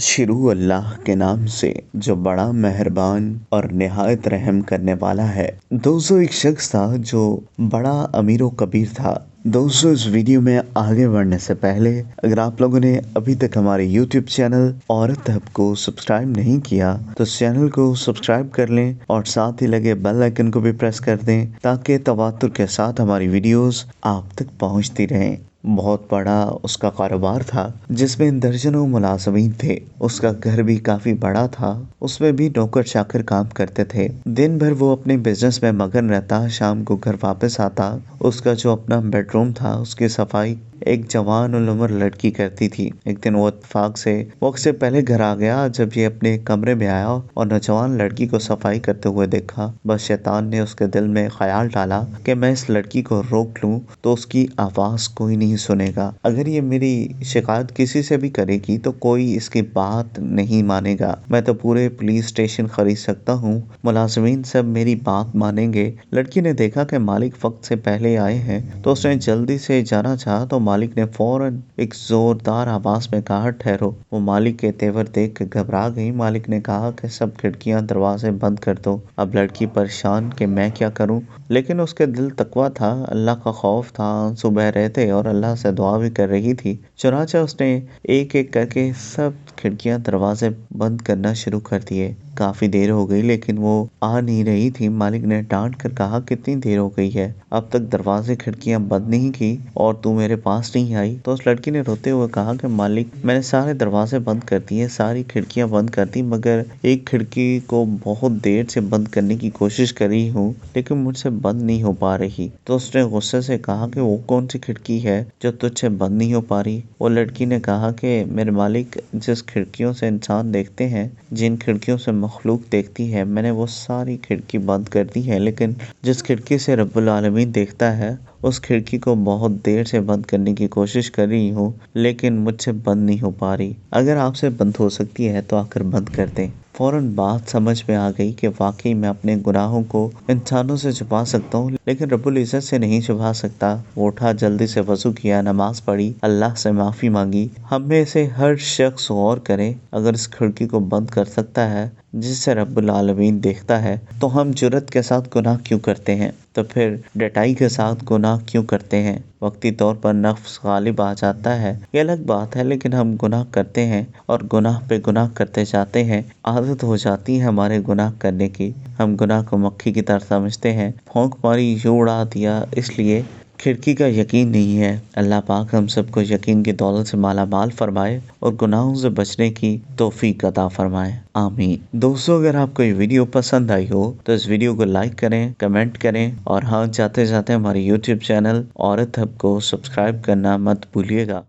شروع اللہ کے نام سے جو بڑا مہربان اور نہایت رحم کرنے والا ہے۔ دوستو، ایک شخص تھا جو بڑا امیر و کبیر تھا۔ دوستو، اس ویڈیو میں آگے بڑھنے سے پہلے اگر آپ لوگوں نے ابھی تک ہمارے یوٹیوب چینل عورت ہب کو سبسکرائب نہیں کیا تو اس چینل کو سبسکرائب کر لیں اور ساتھ ہی لگے بیل آئیکن کو بھی پریس کر دیں تاکہ تواتر کے ساتھ ہماری ویڈیوز آپ تک پہنچتی رہیں۔ بہت بڑا اس کا کاروبار تھا جس میں درجنوں ملازمین تھے۔ اس کا گھر بھی کافی بڑا تھا، اس میں بھی نوکر چاکر کام کرتے تھے۔ دن بھر وہ اپنے بزنس میں مگن رہتا، شام کو گھر واپس آتا۔ اس کا جو اپنا بیڈ روم تھا اس کی صفائی ایک جوان العمر لڑکی کرتی تھی۔ ایک دن وہ اتفاق سے وقت سے پہلے گھر آ گیا۔ جب یہ اپنے کمرے میں آیا اور نوجوان لڑکی کو صفائی کرتے ہوئے دیکھا، بس شیطان نے اس کے دل میں خیال ڈالا کہ میں اس لڑکی کو روک لوں تو اس کی آواز کوئی نہیں سنے گا۔ اگر یہ میری شکایت کسی سے بھی کرے گی تو کوئی اس کی بات نہیں مانے گا۔ میں تو پورے پولیس اسٹیشن خرید سکتا ہوں، ملازمین سب میری بات مانیں گے۔ لڑکی نے دیکھا کہ مالک وقت سے پہلے آئے ہیں تو اس نے جلدی سے جانا چاہا تو مالک نے فوراً ایک زوردار آواز میں کہا، ٹھہرو۔ وہ مالک کے تیور دیکھ کے گھبرا گئی۔ مالک نے کہا کہ سب کھڑکیاں دروازے بند کر دو۔ اب لڑکی پریشان کہ میں کیا کروں، لیکن اس کے دل تقویٰ تھا، اللہ کا خوف تھا، آنسو بہہ رہے تھے اور اللہ سے دعا بھی کر رہی تھی۔ چنانچہ اس نے ایک ایک کر کے سب کھڑکیاں دروازے بند کرنا شروع کر دیے۔ کافی دیر ہو گئی لیکن وہ آ نہیں رہی تھی۔ مالک نے ڈانٹ کر کہا، کتنی دیر ہو گئی ہے، اب تک دروازے کھڑکیاں بند نہیں کی اور تو میرے پاس نہیں آئی؟ تو اس لڑکی نے روتے ہوئے کہا کہ مالک، میں نے سارے دروازے بند کر دیے، ساری کھڑکیاں بند کر دی، مگر ایک کھڑکی کو بہت دیر سے بند کرنے کی کوشش کر رہی ہوں لیکن مجھ سے بند نہیں ہو پا رہی۔ تو اس نے غصے سے کہا کہ وہ کون سی کھڑکی ہے جو تجھ سے بند نہیں ہو پا رہی؟ وہ لڑکی نے کہا کہ میرے مالک، جس کھڑکیوں سے انسان دیکھتے ہیں، جن کھڑکیوں سے مخلوق دیکھتی ہے، میں نے وہ ساری کھڑکی بند کر دی ہے، لیکن جس کھڑکی سے رب العالمین دیکھتا ہے اس کھڑکی کو بہت دیر سے بند کرنے کی کوشش کر رہی ہوں لیکن مجھ سے بند نہیں ہو پا رہی۔ اگر آپ سے بند ہو سکتی ہے تو آ کر بند کر دیں۔ فوراً بات سمجھ میں آ گئی کہ واقعی میں اپنے گناہوں کو انسانوں سے چھپا سکتا ہوں لیکن رب العزت سے نہیں چھپا سکتا۔ وہ اٹھا، جلدی سے وضو کیا، نماز پڑھی، اللہ سے معافی مانگی۔ ہم میں سے ہر شخص غور کرے، اگر اس کھڑکی کو بند کر سکتا ہے جس سے رب العالمین دیکھتا ہے تو ہم جرأت کے ساتھ گناہ کیوں کرتے ہیں؟ تو پھر ڈٹائی کے ساتھ گناہ کیوں کرتے ہیں؟ وقتی طور پر نفس غالب آ جاتا ہے، یہ الگ بات ہے، لیکن ہم گناہ کرتے ہیں اور گناہ پہ گناہ کرتے جاتے ہیں۔ عادت ہو جاتی ہے ہمارے گناہ کرنے کی، ہم گناہ کو مکھی کی طرح سمجھتے ہیں، پھونک ماری، یوں اڑا دیا، اس لیے کھڑکی کا یقین نہیں ہے۔ اللہ پاک ہم سب کو یقین کی دولت سے مالا مال فرمائے اور گناہوں سے بچنے کی توفیق عطا فرمائے، آمین۔ دوستو، اگر آپ کو یہ ویڈیو پسند آئی ہو تو اس ویڈیو کو لائک کریں، کمنٹ کریں اور ہاں، جاتے جاتے ہمارے یوٹیوب چینل عورت ہب کو سبسکرائب کرنا مت بھولیے گا۔